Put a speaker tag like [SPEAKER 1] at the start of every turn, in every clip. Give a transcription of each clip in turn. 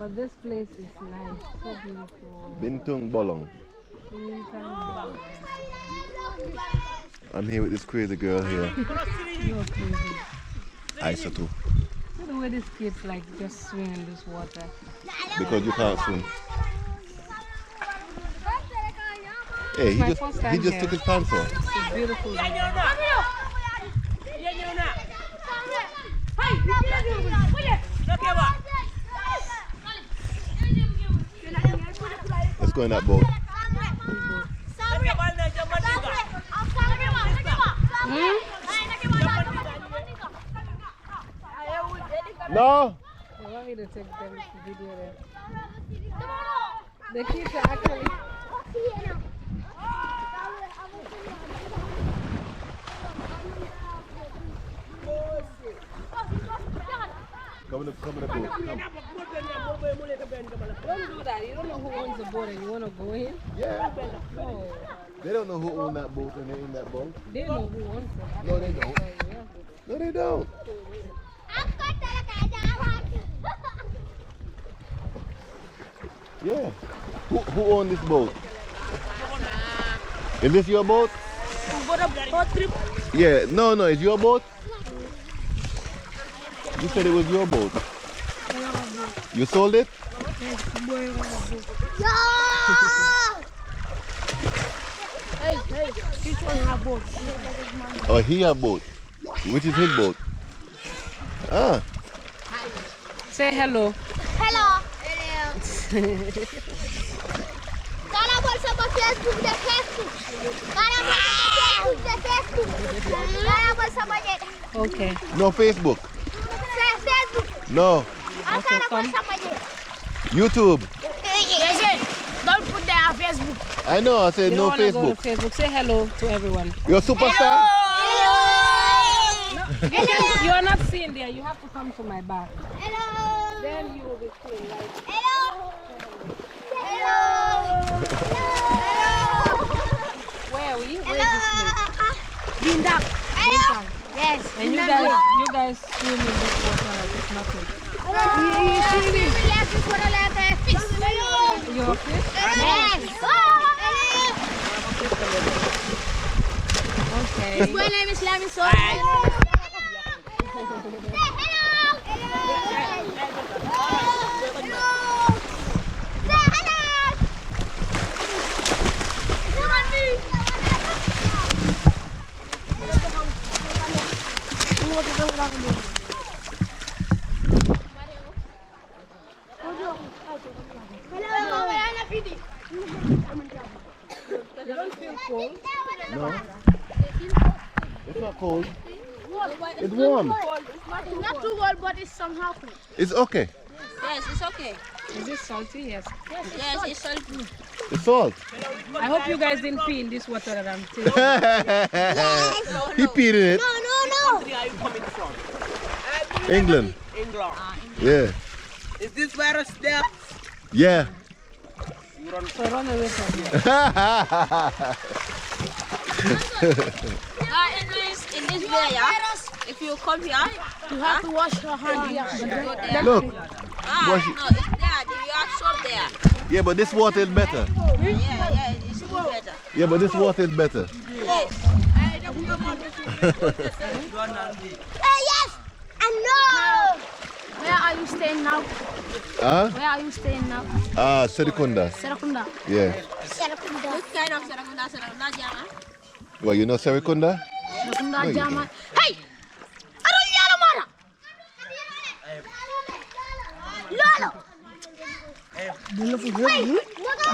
[SPEAKER 1] But this place is nice, so beautiful.
[SPEAKER 2] Bintang Bolong.
[SPEAKER 1] Bintang.
[SPEAKER 2] I'm here with this crazy girl here.
[SPEAKER 1] You're crazy.
[SPEAKER 2] Isa too.
[SPEAKER 1] See the way these kids like just swim in this water.
[SPEAKER 2] Because you can't swim. Hey, he just took his pants off.
[SPEAKER 1] It's beautiful.
[SPEAKER 2] Let's go in that boat. No.
[SPEAKER 1] They want me to take them video there. The kids are actually.
[SPEAKER 2] Come in the boat. Come.
[SPEAKER 1] Don't do that. You don't know who owns the boat and you want to go in?
[SPEAKER 2] Yeah.
[SPEAKER 1] No.
[SPEAKER 2] They don't know who owns that boat and they're in that boat.
[SPEAKER 1] They know who owns it.
[SPEAKER 2] No, they don't. No, they don't. Yeah. Who owns this boat? Is this your boat? Yeah. No, it's your boat. You said it was your boat. You sold it?
[SPEAKER 1] Hey, this one have boat.
[SPEAKER 2] Oh, he have boat. Which is his boat? Ah.
[SPEAKER 1] Say hello.
[SPEAKER 3] Hello. Cara bolsa para Facebook de Facebook. Cara bolsa de Facebook. Cara bolsa para
[SPEAKER 1] Okay.
[SPEAKER 2] No Facebook.
[SPEAKER 3] Facebook.
[SPEAKER 2] No.
[SPEAKER 1] Okay, come.
[SPEAKER 2] YouTube.
[SPEAKER 3] Don't put that on Facebook.
[SPEAKER 2] I know. I said
[SPEAKER 1] You
[SPEAKER 2] no
[SPEAKER 1] don't wanna go
[SPEAKER 2] Facebook.
[SPEAKER 1] to Facebook. Say hello to everyone.
[SPEAKER 2] You're a superstar.
[SPEAKER 1] You are not seen there. You have to come to my back.
[SPEAKER 3] Hello.
[SPEAKER 1] Then you will be seen. Like.
[SPEAKER 3] Hello. Hello.
[SPEAKER 1] Where are we? Where is this place?
[SPEAKER 3] Bintang. Bintang. Yes.
[SPEAKER 1] And you guys swim in this water like it's nothing.
[SPEAKER 3] You swimming? Yes, it's what I like to fish. Hello.
[SPEAKER 1] You okay?
[SPEAKER 3] Yes.
[SPEAKER 1] Okay.
[SPEAKER 3] My name is Lami. So. Hello.
[SPEAKER 1] You don't feel cold?
[SPEAKER 2] No. It's not cold. It's warm.
[SPEAKER 3] It's not too cold, but it's somehow cold.
[SPEAKER 2] It's okay.
[SPEAKER 3] Yes, it's okay.
[SPEAKER 1] Is it salty? Yes.
[SPEAKER 3] Yes, it's salty.
[SPEAKER 2] It's salt.
[SPEAKER 1] I hope you guys didn't pee in this water that I'm taking.
[SPEAKER 2] He peed in it.
[SPEAKER 3] No.
[SPEAKER 4] Where are you coming from?
[SPEAKER 2] England.
[SPEAKER 4] England.
[SPEAKER 2] Yeah.
[SPEAKER 4] Is this virus there?
[SPEAKER 2] Yeah.
[SPEAKER 1] So run away from here.
[SPEAKER 3] In this way, if you come here, you have to wash your hands here.
[SPEAKER 2] Look. Wash it.
[SPEAKER 3] No, it's there. You have soap there.
[SPEAKER 2] Yeah, but this water is better.
[SPEAKER 3] Yeah, it's still better.
[SPEAKER 2] Yeah, but this water is better.
[SPEAKER 3] Yes. Yes, and no. Where are you staying now?
[SPEAKER 2] Huh?
[SPEAKER 3] Where are you staying now?
[SPEAKER 2] Serikunda.
[SPEAKER 3] Serakunda.
[SPEAKER 2] Yeah.
[SPEAKER 3] Serakunda. What kind of Serakunda? Serakunda Jama?
[SPEAKER 2] Well, you know Serikunda?
[SPEAKER 3] Serakunda
[SPEAKER 2] you
[SPEAKER 3] Jama. Hey! Aron yalo mana? Lolo.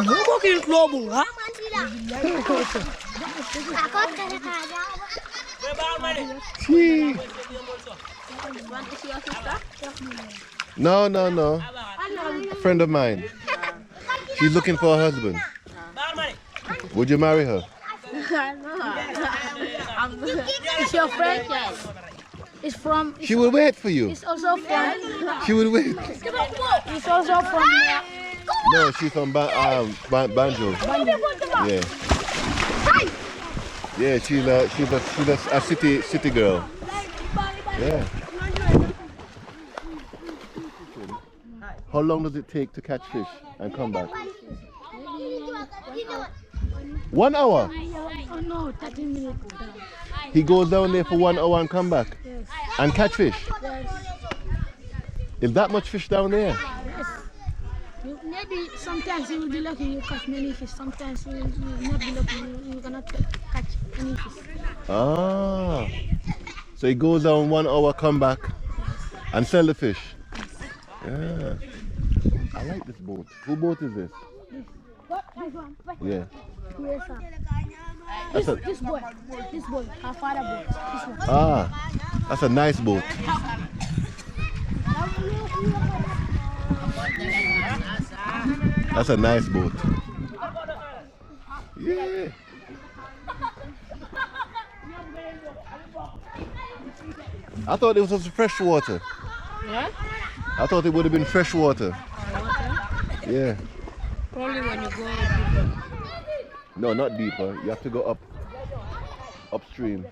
[SPEAKER 4] Bumo kin globo, ha?
[SPEAKER 3] Takot ka na kaya.
[SPEAKER 2] Gee.
[SPEAKER 3] Want to see your sister?
[SPEAKER 2] No. A friend of mine. She's looking for a husband. Would you marry her?
[SPEAKER 3] It's your friend, yes. It's from.
[SPEAKER 2] She will wait for you.
[SPEAKER 3] It's also from.
[SPEAKER 2] She will wait.
[SPEAKER 3] It's also from.
[SPEAKER 2] No, she's from Banjo. Yeah. Yeah, she's a city girl. Yeah. How long does it take to catch fish and come back? 1 hour?
[SPEAKER 5] Oh no, 30 minutes.
[SPEAKER 2] He goes down there for 1 hour and come back?
[SPEAKER 5] Yes.
[SPEAKER 2] And catch fish?
[SPEAKER 5] Yes.
[SPEAKER 2] Is that much fish down there?
[SPEAKER 5] Yes. Maybe sometimes you will be lucky you catch many fish. Sometimes you will not be lucky you cannot catch any fish.
[SPEAKER 2] Ah. So he goes down 1 hour, come back and sell the fish? Yeah. I like this boat. Whose boat is this?
[SPEAKER 5] This one?
[SPEAKER 2] Yeah.
[SPEAKER 5] Yes, sir.
[SPEAKER 2] That's a,
[SPEAKER 5] This boy, her father boy. This one.
[SPEAKER 2] ah, that's a nice boat. That's a nice boat. Yeah. I thought it was just fresh water.
[SPEAKER 1] Yeah?
[SPEAKER 2] I thought it would have been fresh water.
[SPEAKER 1] Water?
[SPEAKER 2] Yeah.
[SPEAKER 1] Probably when you go deeper.
[SPEAKER 2] No, not deeper. You have to go upstream.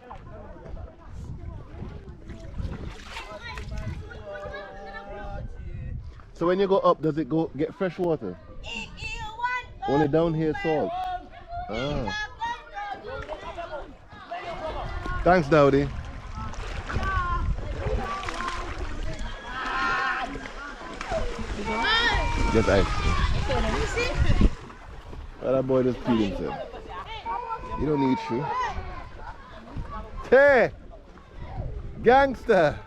[SPEAKER 2] So when you go up, does it go get fresh water? Only down here salt. Ah. Thanks, Dowdy. Just ice. Well, that boy just peed himself. You don't need shoe. Hey! Gangster!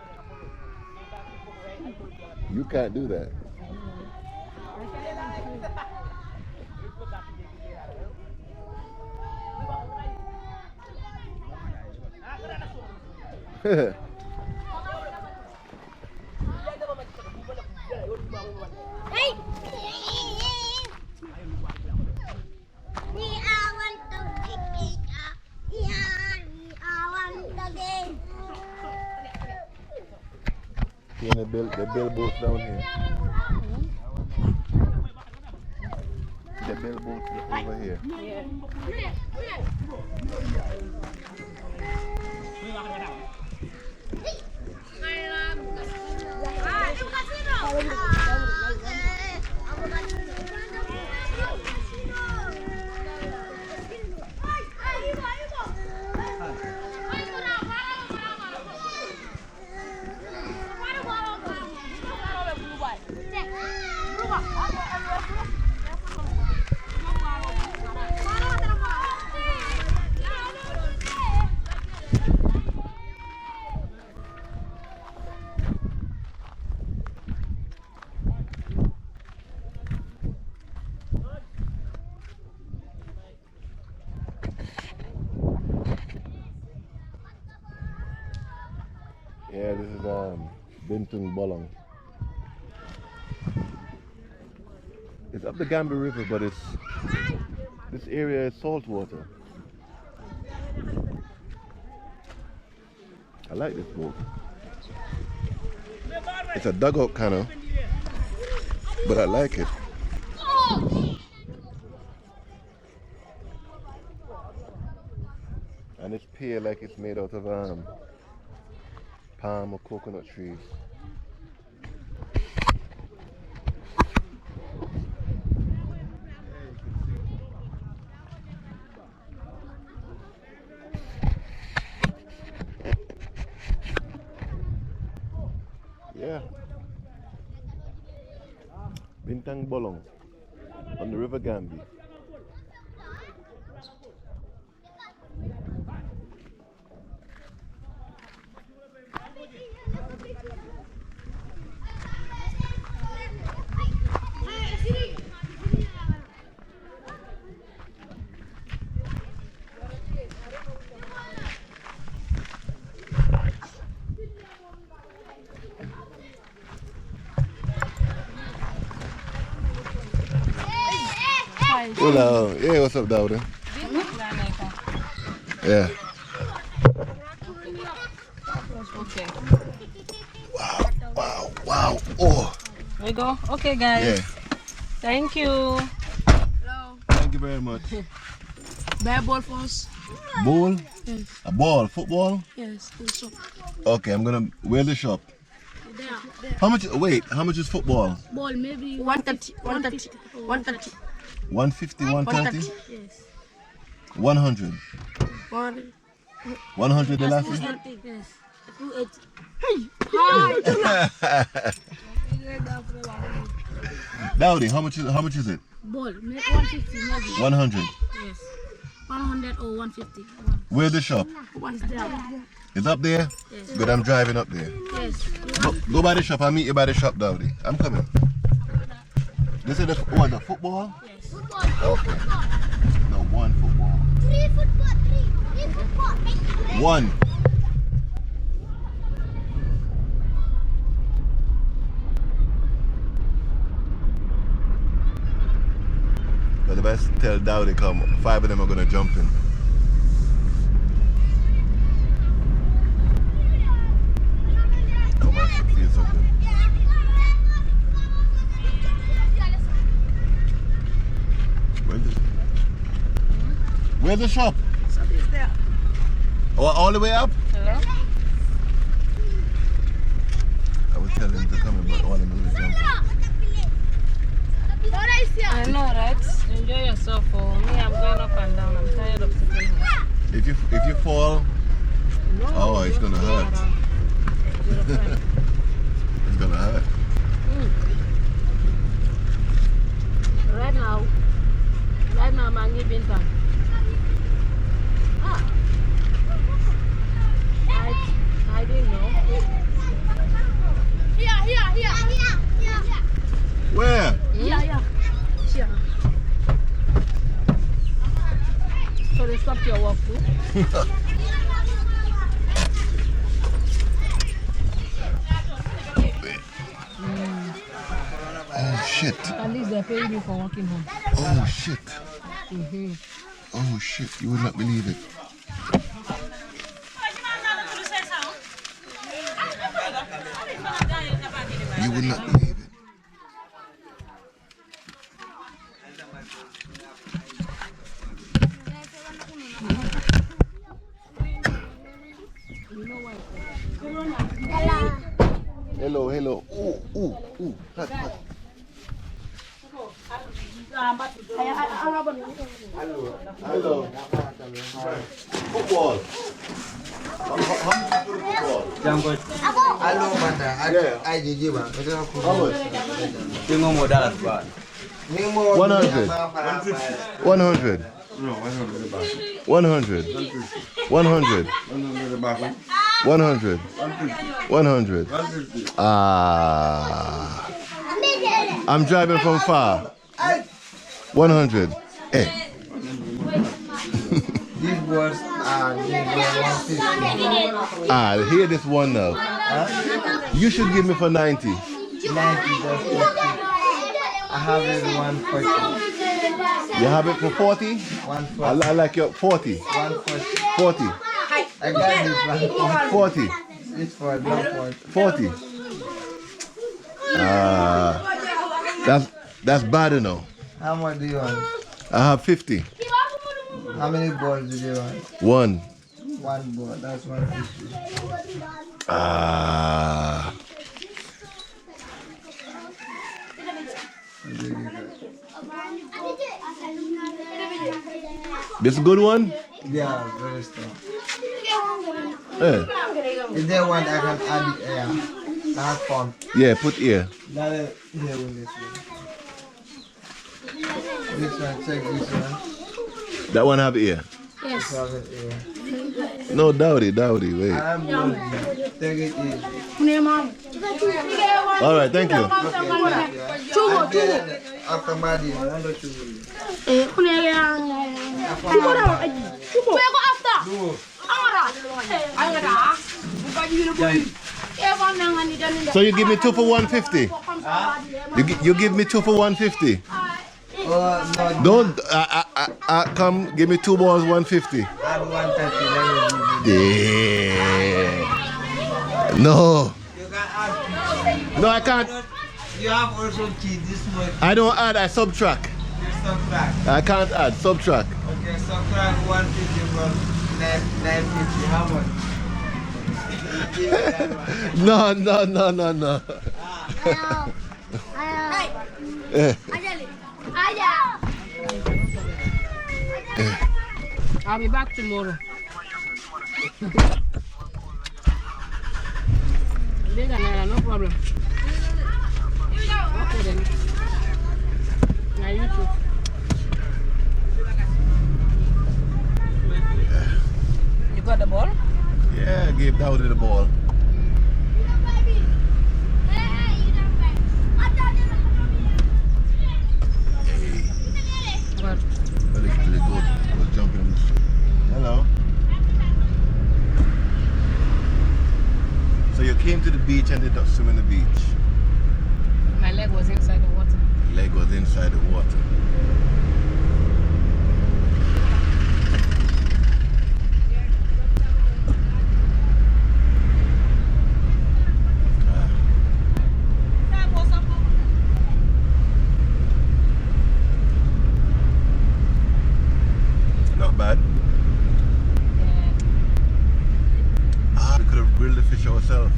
[SPEAKER 2] You can't do that. Yeah, they build boats down here. They build boats over here. Yeah, this is Bintang Bolong. It's up the Gambia River, but this area is salt water. I like this boat. It's a dugout kind of, but I like it. And it's pier like it's made out of palm or coconut trees. Yeah. Bintang Bolong on the River Gambia. Hello. Yeah, what's up, Dowdy? Yeah.
[SPEAKER 1] Okay.
[SPEAKER 2] Wow. Oh.
[SPEAKER 1] There we go. Okay, guys.
[SPEAKER 2] Yeah.
[SPEAKER 1] Thank you.
[SPEAKER 2] Thank you very much.
[SPEAKER 5] Bear ball for us.
[SPEAKER 2] Ball?
[SPEAKER 5] Yes.
[SPEAKER 2] A ball? Football?
[SPEAKER 5] Yes. Also.
[SPEAKER 2] Okay, where's the shop?
[SPEAKER 5] There.
[SPEAKER 2] How much? Wait, how much is football?
[SPEAKER 5] Ball maybe
[SPEAKER 6] 130, 130, 130,
[SPEAKER 2] 150, 130?
[SPEAKER 5] Yes.
[SPEAKER 2] 100.
[SPEAKER 6] 100.
[SPEAKER 2] 100 the last?
[SPEAKER 5] Yes. 280.
[SPEAKER 2] Dowdy, how much is it?
[SPEAKER 5] Ball maybe 150 maybe.
[SPEAKER 2] 100.
[SPEAKER 5] Yes. 100 or 150.
[SPEAKER 2] Where's the shop?
[SPEAKER 5] Is there?
[SPEAKER 2] It's up there?
[SPEAKER 5] Yes.
[SPEAKER 2] Good, I'm driving up there.
[SPEAKER 5] Yes.
[SPEAKER 2] Go by the shop, I'll meet you by the shop, Dowdy. I'm coming. This is the football?
[SPEAKER 5] Yes.
[SPEAKER 2] Okay. No, one football.
[SPEAKER 3] 3 football, 3 football.
[SPEAKER 2] One. But the best tell Dowdy come. 5 of them are gonna jump in. Oh, my foot feels so good. Where's the shop?
[SPEAKER 4] Somebody's there.
[SPEAKER 2] Oh, all the way up?
[SPEAKER 1] Hello?
[SPEAKER 2] I was telling him to come in, but all of them are jumping.
[SPEAKER 1] I know, right? Enjoy yourself. For me, I'm going up and down. I'm tired of sitting here.
[SPEAKER 2] If you fall,
[SPEAKER 1] No,
[SPEAKER 2] oh, it's gonna hurt. It's gonna hurt.
[SPEAKER 1] Right now, I'm in Bintang. I didn't know.
[SPEAKER 3] Here.
[SPEAKER 2] Where?
[SPEAKER 5] Yeah. Sure.
[SPEAKER 1] So they stopped your walk too?
[SPEAKER 2] Oh shit.
[SPEAKER 1] At least they're paying you for walking home.
[SPEAKER 2] Oh shit. Oh shit. You would not believe it. You would not believe it. Hello. Ooh. Hot. Hello. Football. How much is football?
[SPEAKER 7] Halo mana?
[SPEAKER 2] Yeah.
[SPEAKER 7] Ai jiji bang.
[SPEAKER 2] How much?
[SPEAKER 7] Tengok modal bang.
[SPEAKER 2] 100. 100. 100. 100. 100. Ah. I'm driving from far. 100. Eh.
[SPEAKER 7] This was 150.
[SPEAKER 2] Ah, hear this one now. You should give me for 90.
[SPEAKER 7] 90 just 50. I have it 140.
[SPEAKER 2] You have it for 40?
[SPEAKER 7] 140.
[SPEAKER 2] I like your 40.
[SPEAKER 7] 140.
[SPEAKER 2] 40.
[SPEAKER 7] I got this 140.
[SPEAKER 2] 40.
[SPEAKER 7] It's for black
[SPEAKER 2] 40. That's bad enough.
[SPEAKER 7] How much do you want?
[SPEAKER 2] I have 50.
[SPEAKER 7] How many balls do you want?
[SPEAKER 2] One.
[SPEAKER 7] One ball. That's 150.
[SPEAKER 2] Ah. This a good one?
[SPEAKER 7] Yeah, very strong.
[SPEAKER 2] Eh.
[SPEAKER 7] If they want, I can add the air. That pump.
[SPEAKER 2] Yeah, put here.
[SPEAKER 7] That is here with this one. This one, check this one.
[SPEAKER 2] That one have ear.
[SPEAKER 7] This one with air.
[SPEAKER 2] No, Dowdy, wait.
[SPEAKER 7] I'm going to take it easy.
[SPEAKER 2] All right, thank you.
[SPEAKER 7] After body, another two.
[SPEAKER 2] So you give me 2 for 150? You give me 2 for 150?
[SPEAKER 7] No,
[SPEAKER 2] Don't come give me 2 balls 150.
[SPEAKER 7] add 130.
[SPEAKER 2] Yeah. No.
[SPEAKER 7] You can add.
[SPEAKER 2] No, I can't.
[SPEAKER 7] You have also key this much.
[SPEAKER 2] I don't add, I subtract.
[SPEAKER 7] You subtract.
[SPEAKER 2] I can't add, subtract.
[SPEAKER 7] Okay, subtract 150 from 950. How much?
[SPEAKER 2] No, no, no, no, no. Eh.
[SPEAKER 1] I'll be back tomorrow. No problem. Okay then. Now you too. You got the ball?
[SPEAKER 2] Yeah, I gave Dowdy the ball.
[SPEAKER 1] What?
[SPEAKER 2] Well, it's really good. I was jumping in the street. Hello. So you came to the beach and did not swim in the beach.
[SPEAKER 1] My leg was inside the water.
[SPEAKER 2] Leg was inside the water. Not bad.
[SPEAKER 1] Yeah.
[SPEAKER 2] We could have grilled the fish ourselves.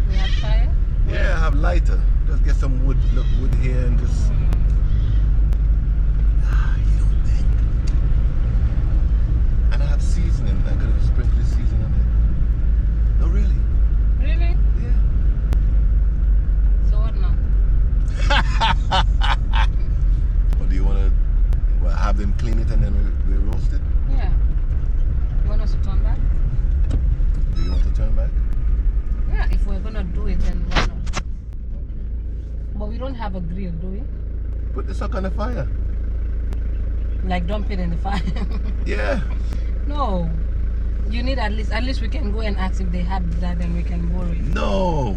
[SPEAKER 1] We had fire.
[SPEAKER 2] Yeah, have lighter. Just get some wood, look, wood here and just. You don't think. And I have seasoning. I could have sprinkled the seasoning on it. No, really.
[SPEAKER 1] Really?
[SPEAKER 2] Yeah.
[SPEAKER 1] So what now?
[SPEAKER 2] Or do you want to have them clean it and then we roast it?
[SPEAKER 1] Yeah. You want us to turn back?
[SPEAKER 2] Do you want to turn back?
[SPEAKER 1] Yeah, if we're gonna do it, then why not? But we don't have a grill, do we?
[SPEAKER 2] Put the suck on the fire.
[SPEAKER 1] Like dump it in the fire.
[SPEAKER 2] Yeah.
[SPEAKER 1] No. You need at least we can go and ask if they have that and we can borrow it.
[SPEAKER 2] No.